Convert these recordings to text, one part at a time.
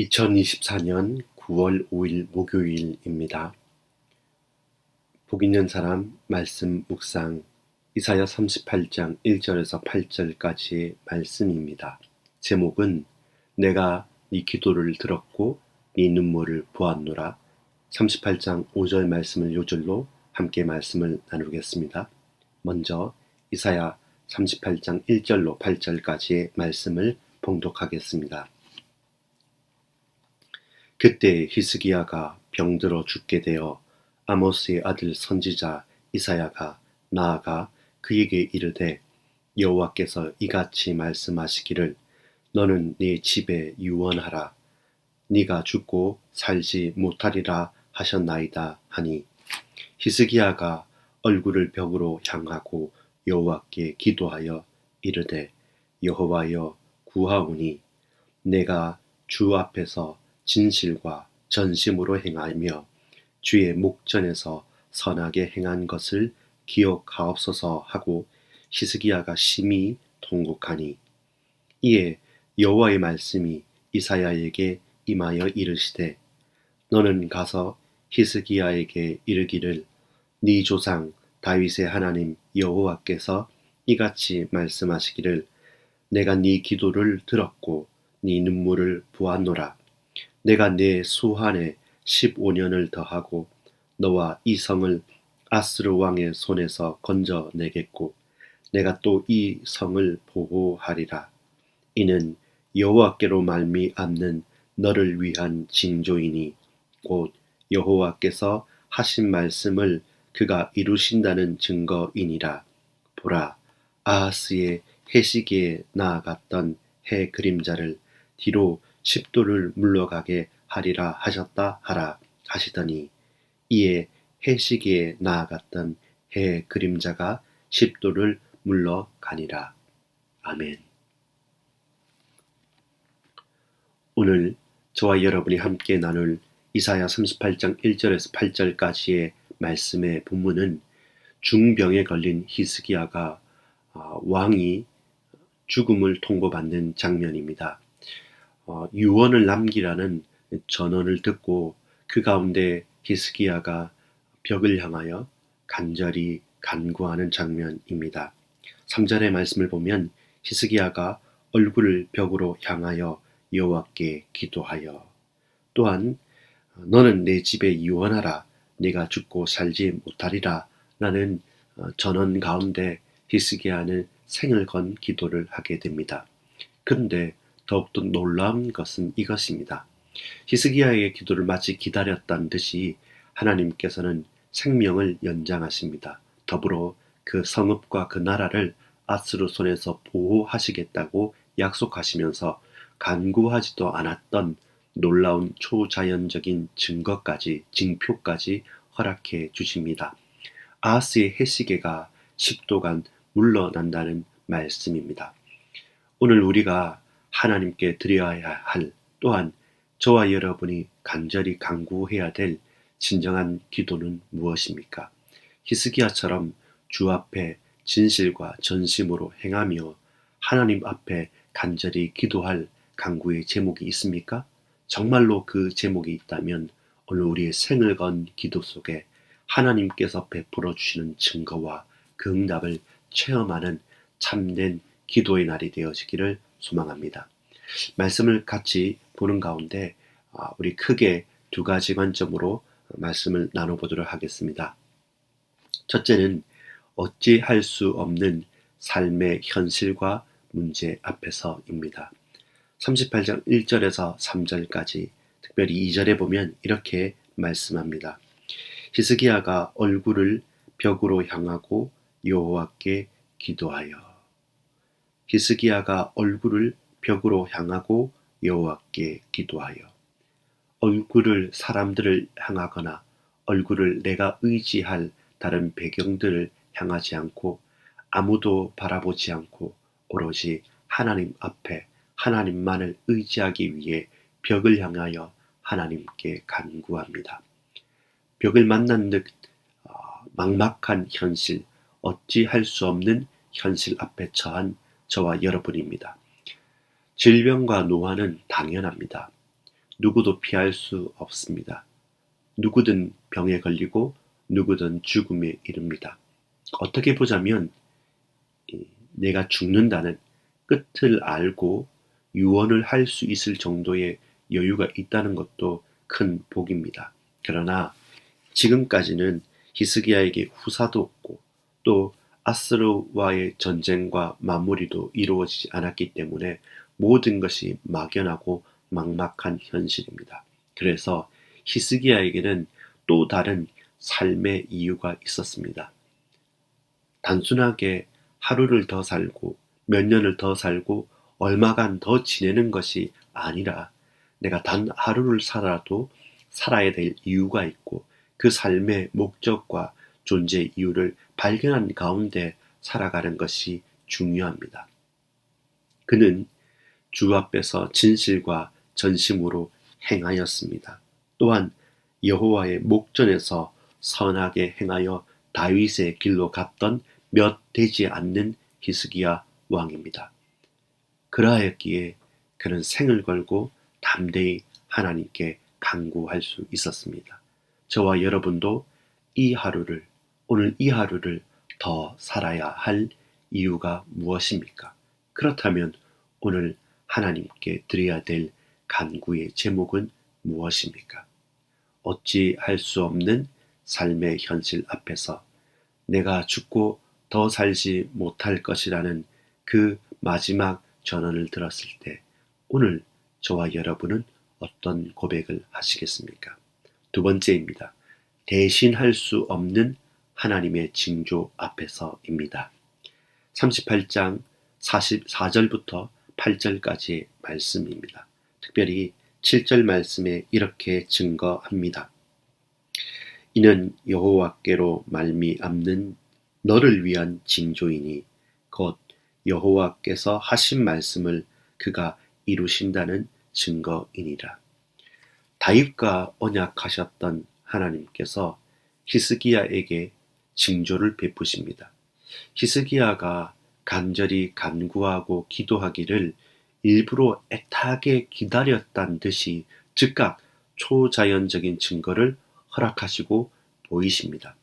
2024년 9월 5일 목요일입니다. 복 있는 사람 말씀 묵상 이사야 38장 1절에서 8절까지의 말씀입니다. 제목은 내가 네 기도를 들었고 네 눈물을 보았노라. 38장 5절 말씀을 요절로 함께 말씀을 나누겠습니다. 먼저 이사야 38장 1절로 8절까지의 말씀을 봉독하겠습니다. 그때 히스기야가 병들어 죽게 되어 아모스의 아들 선지자 이사야가 나아가 그에게 이르되 여호와께서 이같이 말씀하시기를 너는 네 집에 유언하라. 네가 죽고 살지 못하리라 하셨나이다 하니 히스기야가 얼굴을 벽으로 향하고 여호와께 기도하여 이르되 여호와여 구하오니 내가 주 앞에서 진실과 전심으로 행하며 주의 목전에서 선하게 행한 것을 기억하옵소서 하고 히스기야가 심히 통곡하니 이에 여호와의 말씀이 이사야에게 임하여 이르시되 너는 가서 히스기야에게 이르기를 네 조상 다윗의 하나님 여호와께서 이같이 말씀하시기를 내가 네 기도를 들었고 네 눈물을 보았노라. 내가 내 수한에 15년을 더하고 너와 이 성을 아스르 왕의 손에서 건져내겠고 내가 또 이 성을 보호하리라. 이는 여호와께로 말미암는 너를 위한 징조이니 곧 여호와께서 하신 말씀을 그가 이루신다는 증거이니라. 보라, 아하스의 해시기에 나아갔던 해 그림자를 뒤로 10도를 물러가게 하리라 하셨다 하라 하시더니 이에 해시기에 나아갔던 해 그림자가 10도를 물러가니라. 아멘. 오늘 저와 여러분이 함께 나눌 이사야 38장 1절에서 8절까지의 말씀의 본문은 중병에 걸린 히스기야가 왕이 죽음을 통보받는 장면입니다. 유언을 남기라는 전언을 듣고 그 가운데 히스기야가 벽을 향하여 간절히 간구하는 장면입니다. 3절의 말씀을 보면 히스기야가 얼굴을 벽으로 향하여 여호와께 기도하여 또한 너는 내 집에 유언하라. 네가 죽고 살지 못하리라 라는 전언 가운데 히스기야는 생을 건 기도를 하게 됩니다. 그런데 더욱더 놀라운 것은 이것입니다. 히스기야의 기도를 마치 기다렸다는 듯이 하나님께서는 생명을 연장하십니다. 더불어 그 성읍과 그 나라를 아스루 손에서 보호하시겠다고 약속하시면서 간구하지도 않았던 놀라운 초자연적인 증거까지, 징표까지 허락해 주십니다. 아하스의 해시계가 10도간 물러난다는 말씀입니다. 오늘 우리가 하나님께 드려야 할 또한 저와 여러분이 간절히 간구해야 될 진정한 기도는 무엇입니까? 히스기야처럼 주 앞에 진실과 전심으로 행하며 하나님 앞에 간절히 기도할 간구의 제목이 있습니까? 정말로 그 제목이 있다면 오늘 우리의 생을 건 기도 속에 하나님께서 베풀어 주시는 증거와 그 응답을 체험하는 참된 기도의 날이 되어지기를 소망합니다. 말씀을 같이 보는 가운데 우리 크게 두 가지 관점으로 말씀을 나눠보도록 하겠습니다. 첫째는 어찌할 수 없는 삶의 현실과 문제 앞에서입니다. 38장 1절에서 3절까지 특별히 2절에 보면 이렇게 말씀합니다. 히스기야가 얼굴을 벽으로 향하고 여호와께 기도하여 히스기야가 얼굴을 벽으로 향하고 여호와께 기도하여 얼굴을 사람들을 향하거나 얼굴을 내가 의지할 다른 배경들을 향하지 않고 아무도 바라보지 않고 오로지 하나님 앞에 하나님만을 의지하기 위해 벽을 향하여 하나님께 간구합니다. 벽을 만난 듯 막막한 현실, 어찌할 수 없는 현실 앞에 처한 저와 여러분입니다. 질병과 노화는 당연합니다. 누구도 피할 수 없습니다. 누구든 병에 걸리고 누구든 죽음에 이릅니다. 어떻게 보자면 내가 죽는다는 끝을 알고 유언을 할 수 있을 정도의 여유가 있다는 것도 큰 복입니다. 그러나 지금까지는 히스기야에게 후사도 없고 또 아스르와의 전쟁과 맞물이도 이루어지지 않았기 때문에 모든 것이 막연하고 막막한 현실입니다. 그래서 히스기야에게는 또 다른 삶의 이유가 있었습니다. 단순하게 하루를 더 살고 몇 년을 더 살고 얼마간 더 지내는 것이 아니라 내가 단 하루를 살아도 살아야 될 이유가 있고 그 삶의 목적과 존재 이유를 발견한 가운데 살아가는 것이 중요합니다. 그는 주 앞에서 진실과 전심으로 행하였습니다. 또한 여호와의 목전에서 선하게 행하여 다윗의 길로 갔던 몇 되지 않는 히스기야 왕입니다. 그러하였기에 그는 생을 걸고 담대히 하나님께 간구할 수 있었습니다. 저와 여러분도 오늘 이 하루를 더 살아야 할 이유가 무엇입니까? 그렇다면 오늘 하나님께 드려야 될 간구의 제목은 무엇입니까? 어찌 할 수 없는 삶의 현실 앞에서 내가 죽고 더 살지 못할 것이라는 그 마지막 전언을 들었을 때 오늘 저와 여러분은 어떤 고백을 하시겠습니까? 두 번째입니다. 대신할 수 없는 하나님의 징조 앞에서입니다. 38장 44절부터 8절까지의 말씀입니다. 특별히 7절 말씀에 이렇게 증거합니다. 이는 여호와께로 말미암는 너를 위한 징조이니 곧 여호와께서 하신 말씀을 그가 이루신다는 증거이니라. 다윗과 언약하셨던 하나님께서 히스기야에게 징조를 베푸십니다. 히스기야가 간절히 간구하고 기도하기를 일부러 애타게 기다렸단 듯이 즉각 초자연적인 증거를 허락하시고 보이십니다.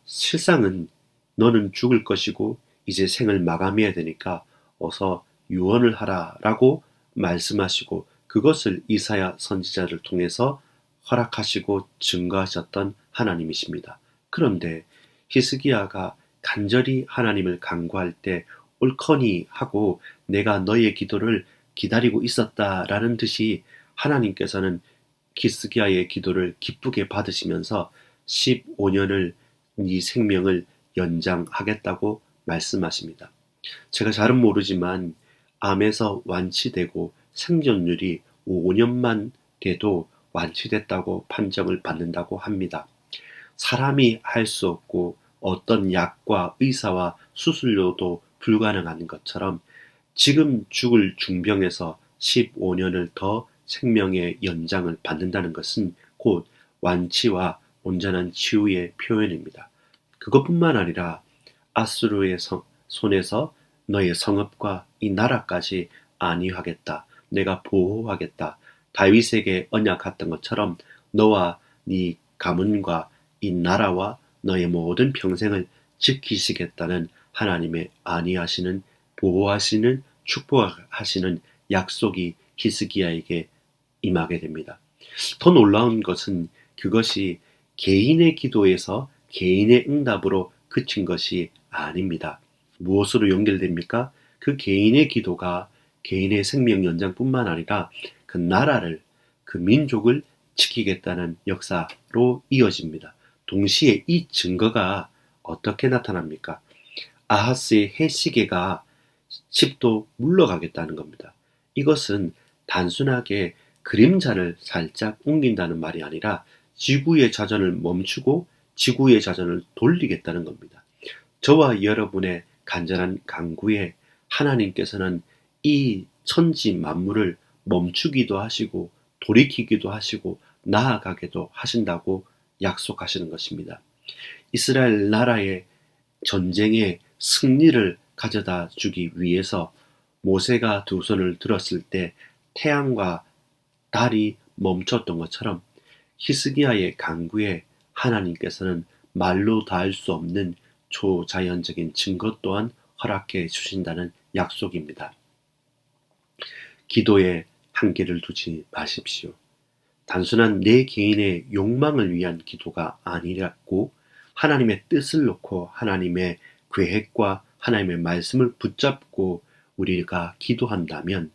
실상은 너는 죽을 것이고 이제 생을 마감해야 되니까 어서 유언을 하라라고 말씀하시고 그것을 이사야 선지자를 통해서 허락하시고 증거하셨던 하나님이십니다. 그런데 히스기야가 간절히 하나님을 간구할 때 옳거니 하고 내가 너의 기도를 기다리고 있었다라는 듯이 하나님께서는 히스기야의 기도를 기쁘게 받으시면서 15년을 네 생명을 연장하겠다고 말씀하십니다. 제가 잘은 모르지만 암에서 완치되고 생존율이 5년만 돼도 완치됐다고 판정을 받는다고 합니다. 사람이 할 수 없고 어떤 약과 의사와 수술료도 불가능한 것처럼 지금 죽을 중병에서 15년을 더 생명의 연장을 받는다는 것은 곧 완치와 온전한 치유의 표현입니다. 그것뿐만 아니라 아수르의 손에서 너의 성읍과 이 나라까지 안위하겠다. 내가 보호하겠다. 다윗에게 언약했던 것처럼 너와 네 가문과 이 나라와 너의 모든 평생을 지키시겠다는 하나님의 안위하시는 보호하시는 축복하시는 약속이 히스기야에게 임하게 됩니다. 더 놀라운 것은 그것이 개인의 기도에서 개인의 응답으로 그친 것이 아닙니다. 무엇으로 연결됩니까? 그 개인의 기도가 개인의 생명 연장뿐만 아니라 그 나라를, 그 민족을 지키겠다는 역사로 이어집니다. 동시에 이 증거가 어떻게 나타납니까? 아하스의 해시계가 집도 물러가겠다는 겁니다. 이것은 단순하게 그림자를 살짝 옮긴다는 말이 아니라 지구의 자전을 멈추고 지구의 자전을 돌리겠다는 겁니다. 저와 여러분의 간절한 간구에 하나님께서는 이 천지 만물을 멈추기도 하시고 돌이키기도 하시고 나아가기도 하신다고 약속하시는 것입니다. 이스라엘 나라의 전쟁의 승리를 가져다 주기 위해서 모세가 두 손을 들었을 때 태양과 달이 멈췄던 것처럼 히스기야의 간구에 하나님께서는 말로 닿을 수 없는 초자연적인 증거 또한 허락해 주신다는 약속입니다. 기도에 한계를 두지 마십시오. 단순한 내 개인의 욕망을 위한 기도가 아니라고 하나님의 뜻을 놓고 하나님의 계획과 하나님의 말씀을 붙잡고 우리가 기도한다면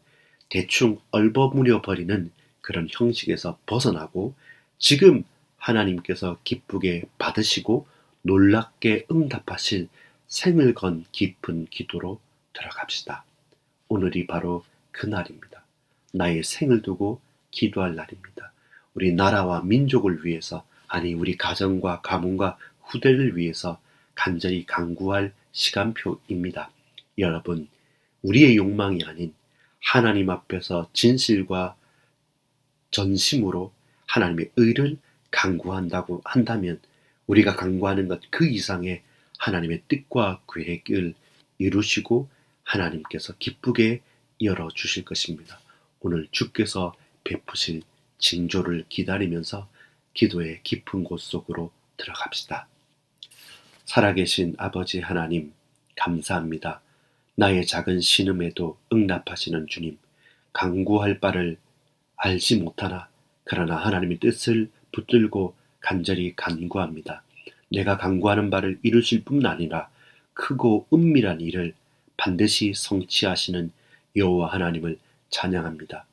대충 얼버무려 버리는 그런 형식에서 벗어나고 지금 하나님께서 기쁘게 받으시고 놀랍게 응답하실 생을 건 깊은 기도로 들어갑시다. 오늘이 바로 그 날입니다. 나의 생을 두고 기도할 날입니다. 우리 나라와 민족을 위해서, 아니 우리 가정과 가문과 후대를 위해서 간절히 간구할 시간표입니다. 여러분, 우리의 욕망이 아닌 하나님 앞에서 진실과 전심으로 하나님의 의를 간구한다고 한다면 우리가 간구하는 것 그 이상의 하나님의 뜻과 계획을 이루시고 하나님께서 기쁘게 열어주실 것입니다. 오늘 주께서 베푸실 징조를 기다리면서 기도의 깊은 곳 속으로 들어갑시다. 살아계신 아버지 하나님, 감사합니다. 나의 작은 신음에도 응답하시는 주님, 간구할 바를 알지 못하나 그러나 하나님의 뜻을 붙들고 간절히 간구합니다. 내가 간구하는 바를 이루실 뿐 아니라 크고 은밀한 일을 반드시 성취하시는 여호와 하나님을 찬양합니다.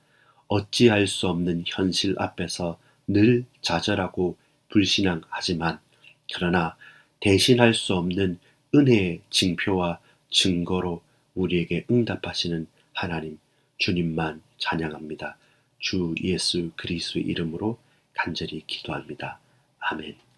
어찌할 수 없는 현실 앞에서 늘 좌절하고 불신앙하지만 그러나 대신할 수 없는 은혜의 징표와 증거로 우리에게 응답하시는 하나님, 주님만 찬양합니다. 주 예수 그리스도의 이름으로 간절히 기도합니다. 아멘.